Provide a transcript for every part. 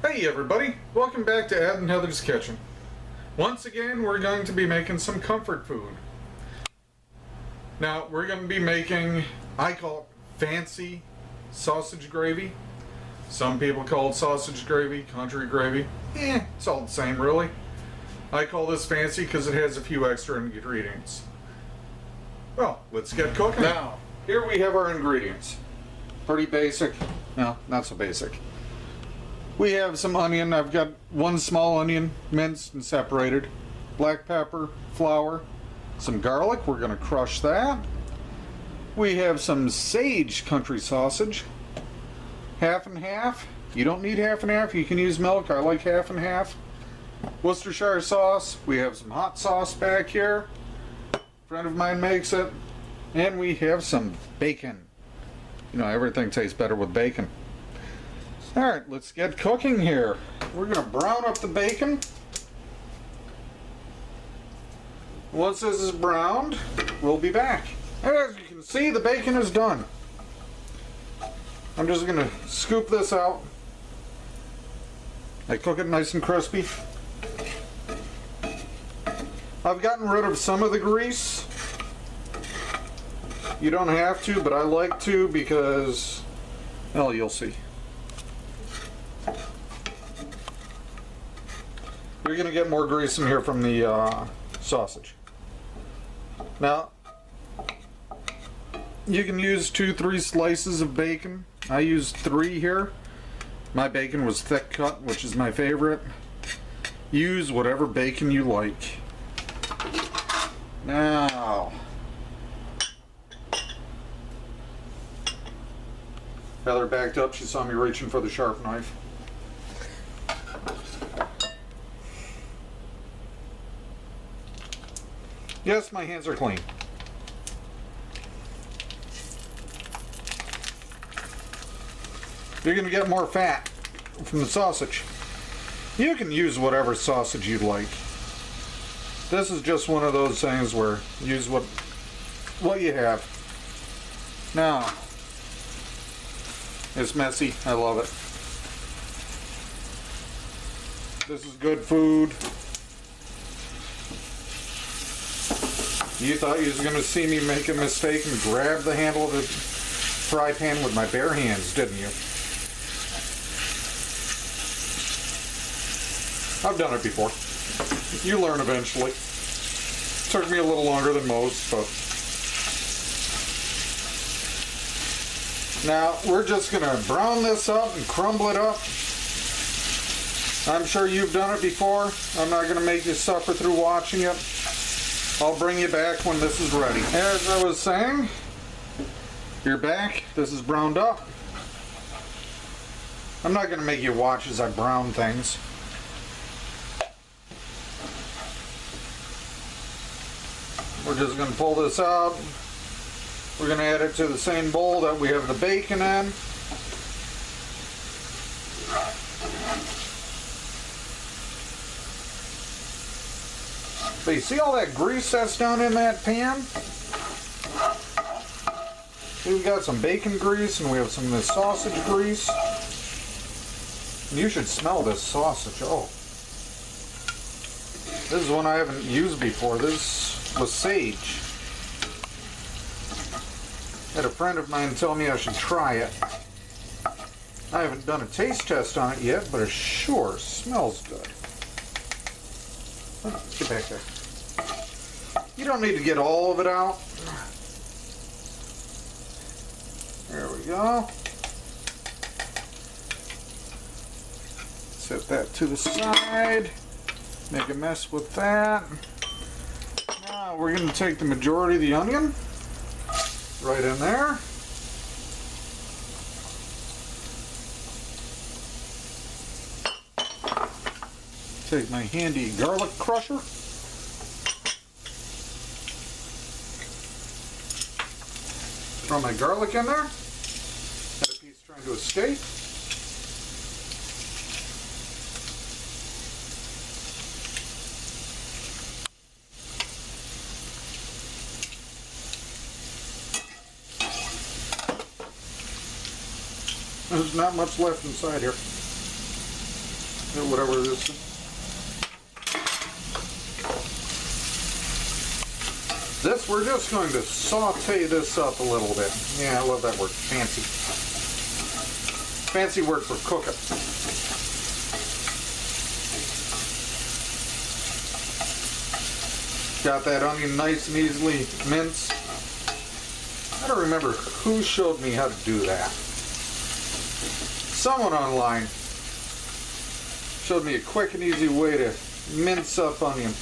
Hey everybody, welcome back to Ed and Heather's Kitchen. Once again, we're going to be making some comfort food. Now, we're going to be making, I call it fancy sausage gravy. Some people call it sausage gravy, country gravy. It's all the same really. I call this fancy because it has a few extra ingredients. Well, let's get cooking. Now, here we have our ingredients. Pretty basic. No, not so basic. We have some onion. I've got one small onion, minced and separated. Black pepper, flour, some garlic. We're going to crush that. We have some sage country sausage. Half and half. You don't need half and half. You can use milk. I like half and half. Worcestershire sauce. We have some hot sauce back here. A friend of mine makes it. And we have some bacon. You know, everything tastes better with bacon. Alright, let's get cooking here. We're going to brown up the bacon. Once this is browned, we'll be back. As you can see, the bacon is done. I'm just going to scoop this out. I cook it nice and crispy. I've gotten rid of some of the grease. You don't have to, but I like to because, well, you'll see. You're going to get more grease in here from the sausage. Now, you can use 2-3 slices of bacon. I used 3 here. My bacon was thick cut, which is my favorite. Use whatever bacon you like. Now, Heather backed up. She saw me reaching for the sharp knife. Yes, my hands are clean. You're going to get more fat from the sausage. You can use whatever sausage you'd like. This is just one of those things where use what you have. Now, it's messy. I love it. This is good food. You thought you was going to see me make a mistake and grab the handle of the fry pan with my bare hands, didn't you? I've done it before. You learn eventually. Took me a little longer than most, but... Now, we're just going to brown this up and crumble it up. I'm sure you've done it before. I'm not going to make you suffer through watching it. I'll bring you back when this is ready. As I was saying, you're back. This is browned up. I'm not going to make you watch as I brown things. We're just going to pull this out. We're going to add it to the same bowl that we have the bacon in. So you see all that grease that's down in that pan? We've got some bacon grease and we have some of this sausage grease. And you should smell this sausage. Oh. This is one I haven't used before. This was sage. I had a friend of mine tell me I should try it. I haven't done a taste test on it yet, but it sure smells good. Get back there. You don't need to get all of it out. There we go. Set that to the side. Make a mess with that. Now we're going to take the majority of the onion right in there. Take my handy garlic crusher. Throw my garlic in there. Had a piece trying to escape. There's not much left inside here. whatever it is. This, we're just going to saute this up a little bit. Yeah, I love that word, fancy. Fancy word for cooking. Got that onion nice and easily minced. I don't remember who showed me how to do that. Someone online showed me a quick and easy way to mince up onion.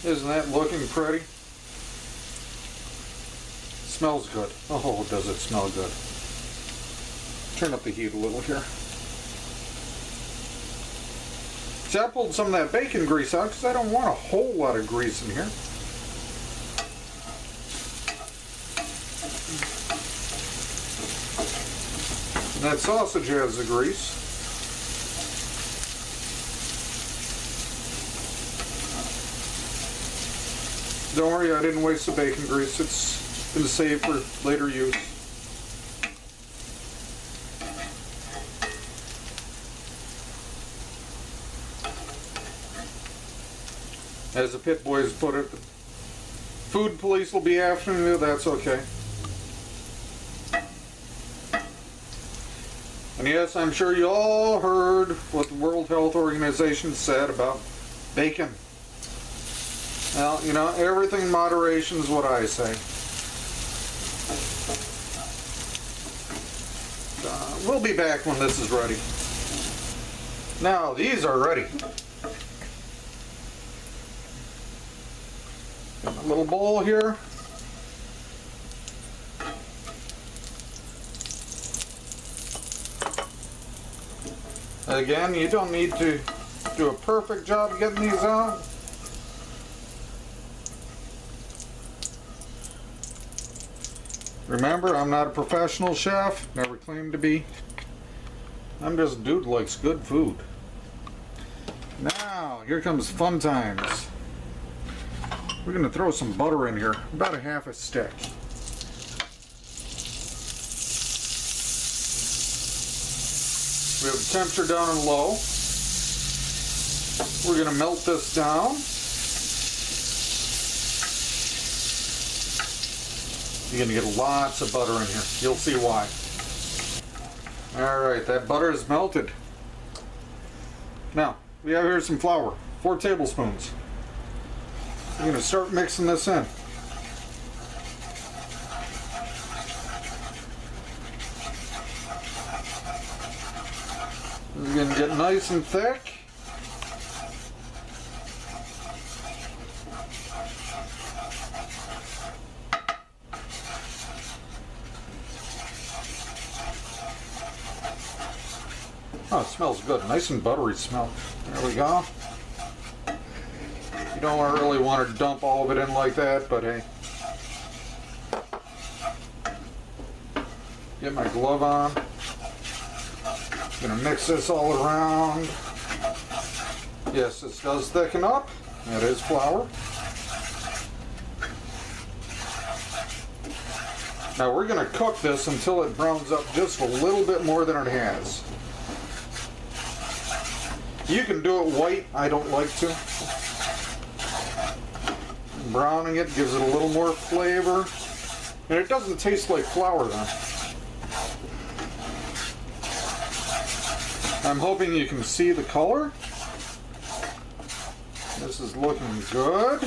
Isn't that looking pretty? Smells good. Oh, does it smell good. Turn up the heat a little here. See, I pulled some of that bacon grease out because I don't want a whole lot of grease in here. And that sausage has the grease. Don't worry, I didn't waste the bacon grease. It's been saved for later use. As the pit boys put it, the food police will be after me. That's okay. And yes, I'm sure you all heard what the World Health Organization said about bacon. Well, you know, everything in moderation is what I say. We'll be back when this is ready. Now, these are ready. Got my little bowl here. Again, you don't need to do a perfect job getting these out. Remember, I'm not a professional chef, never claimed to be. I'm just a dude who likes good food. Now, here comes fun times. We're going to throw some butter in here, about a half a stick. We have the temperature down and low. We're going to melt this down. You're going to get lots of butter in here. You'll see why. Alright, that butter is melted. Now, we have here some flour, 4 tablespoons. We're going to start mixing this in. This is going to get nice and thick. Oh, it smells good. Nice and buttery smell. There we go. You don't really want to dump all of it in like that, but hey. Get my glove on. Gonna mix this all around. Yes, this does thicken up. That is flour. Now we're gonna cook this until it browns up just a little bit more than it has. You can do it white, I don't like to. Browning it gives it a little more flavor. And it doesn't taste like flour then. I'm hoping you can see the color. This is looking good.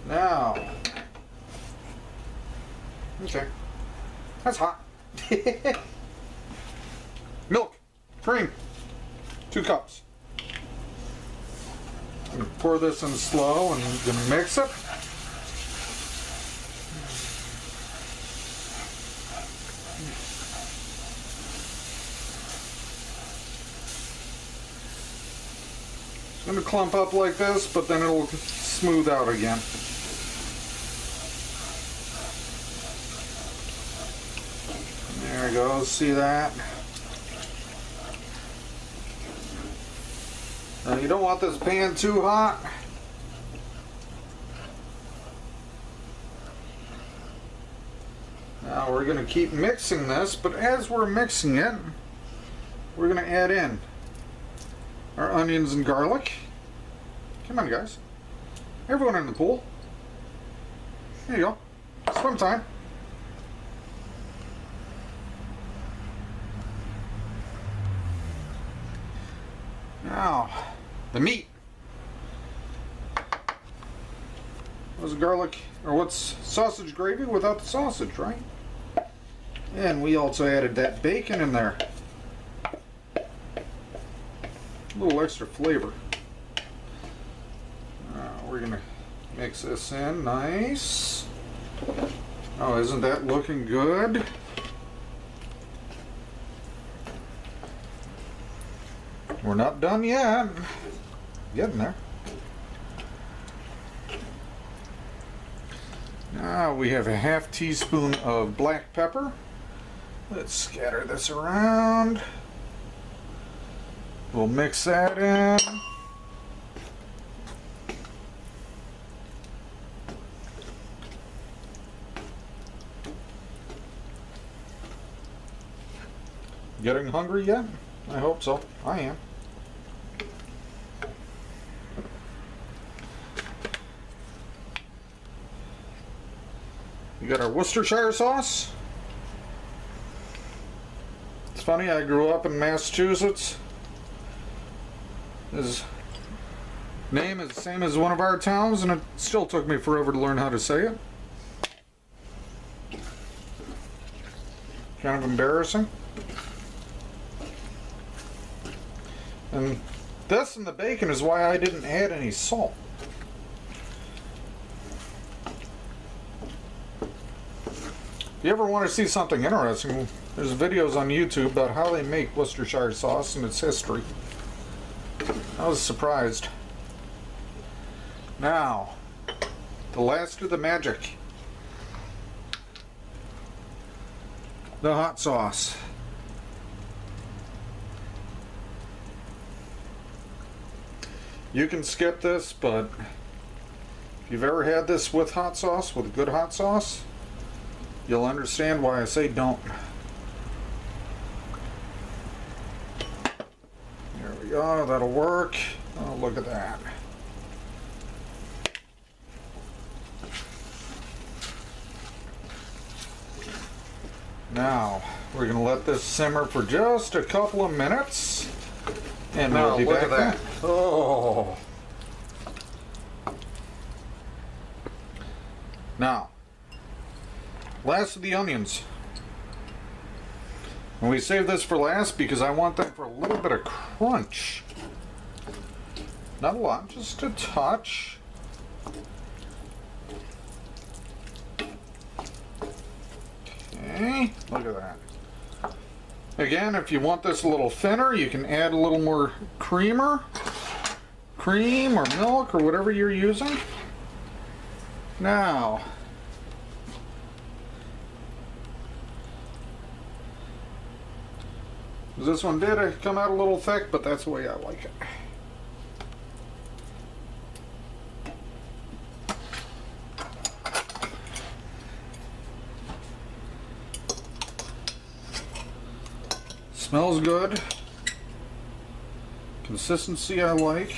Now, okay, that's hot. Milk, cream, 2 cups. I'm going to pour this in slow and then mix it. It's going to clump up like this, but then it'll smooth out again. There it goes, see that? Now you don't want this pan too hot. Now we're going to keep mixing this, but as we're mixing it, we're going to add in our onions and garlic. Come on, guys. Everyone in the pool. There you go. Swim time. Now, the meat. What's garlic, or what's sausage gravy without the sausage, right? And we also added that bacon in there. A little extra flavor. We're gonna mix this in nice. Oh, isn't that looking good? We're not done yet. Getting there. Now we have a half teaspoon of black pepper. Let's scatter this around. We'll mix that in. Getting hungry yet? I hope so. I am. We got our Worcestershire sauce. It's funny, I grew up in Massachusetts. His name is the same as one of our towns, and it still took me forever to learn how to say it. Kind of embarrassing. And this and the bacon is why I didn't add any salt. If you ever want to see something interesting, there's videos on YouTube about how they make Worcestershire sauce and its history. I was surprised. Now, the last of the magic. The hot sauce. You can skip this, but if you've ever had this with hot sauce, with good hot sauce, you'll understand why I say don't. There we go, that'll work. Oh, look at that. Now, we're going to let this simmer for just a couple of minutes. And now, look at that. Oh. Now, last of the onions. And we save this for last because I want them for a little bit of crunch. Not a lot, just a touch. Okay, look at that. Again, if you want this a little thinner, you can add a little more cream or milk or whatever you're using. Now, this one did come out a little thick, but that's the way I like it. Smells good. Consistency I like.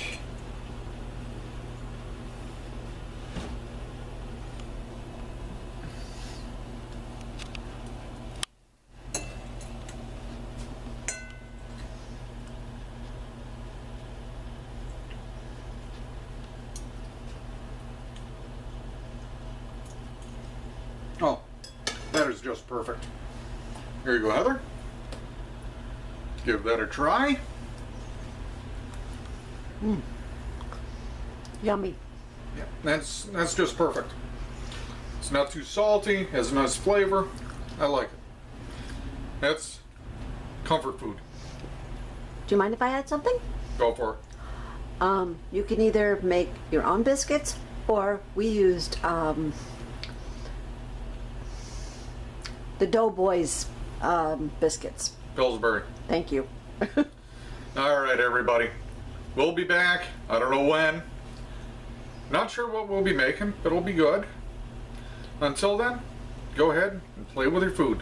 Oh, that is just perfect. Here you go, Heather. Give that a try. Yummy. Yeah, that's just perfect. It's not too salty, has a nice flavor. I like it. That's comfort food. Do you mind if I add something? Go for it. You can either make your own biscuits, or we used the Doughboys biscuits. Pillsbury. Thank you. All right, everybody. We'll be back. I don't know when. Not sure what we'll be making, but it'll be good. Until then, go ahead and play with your food.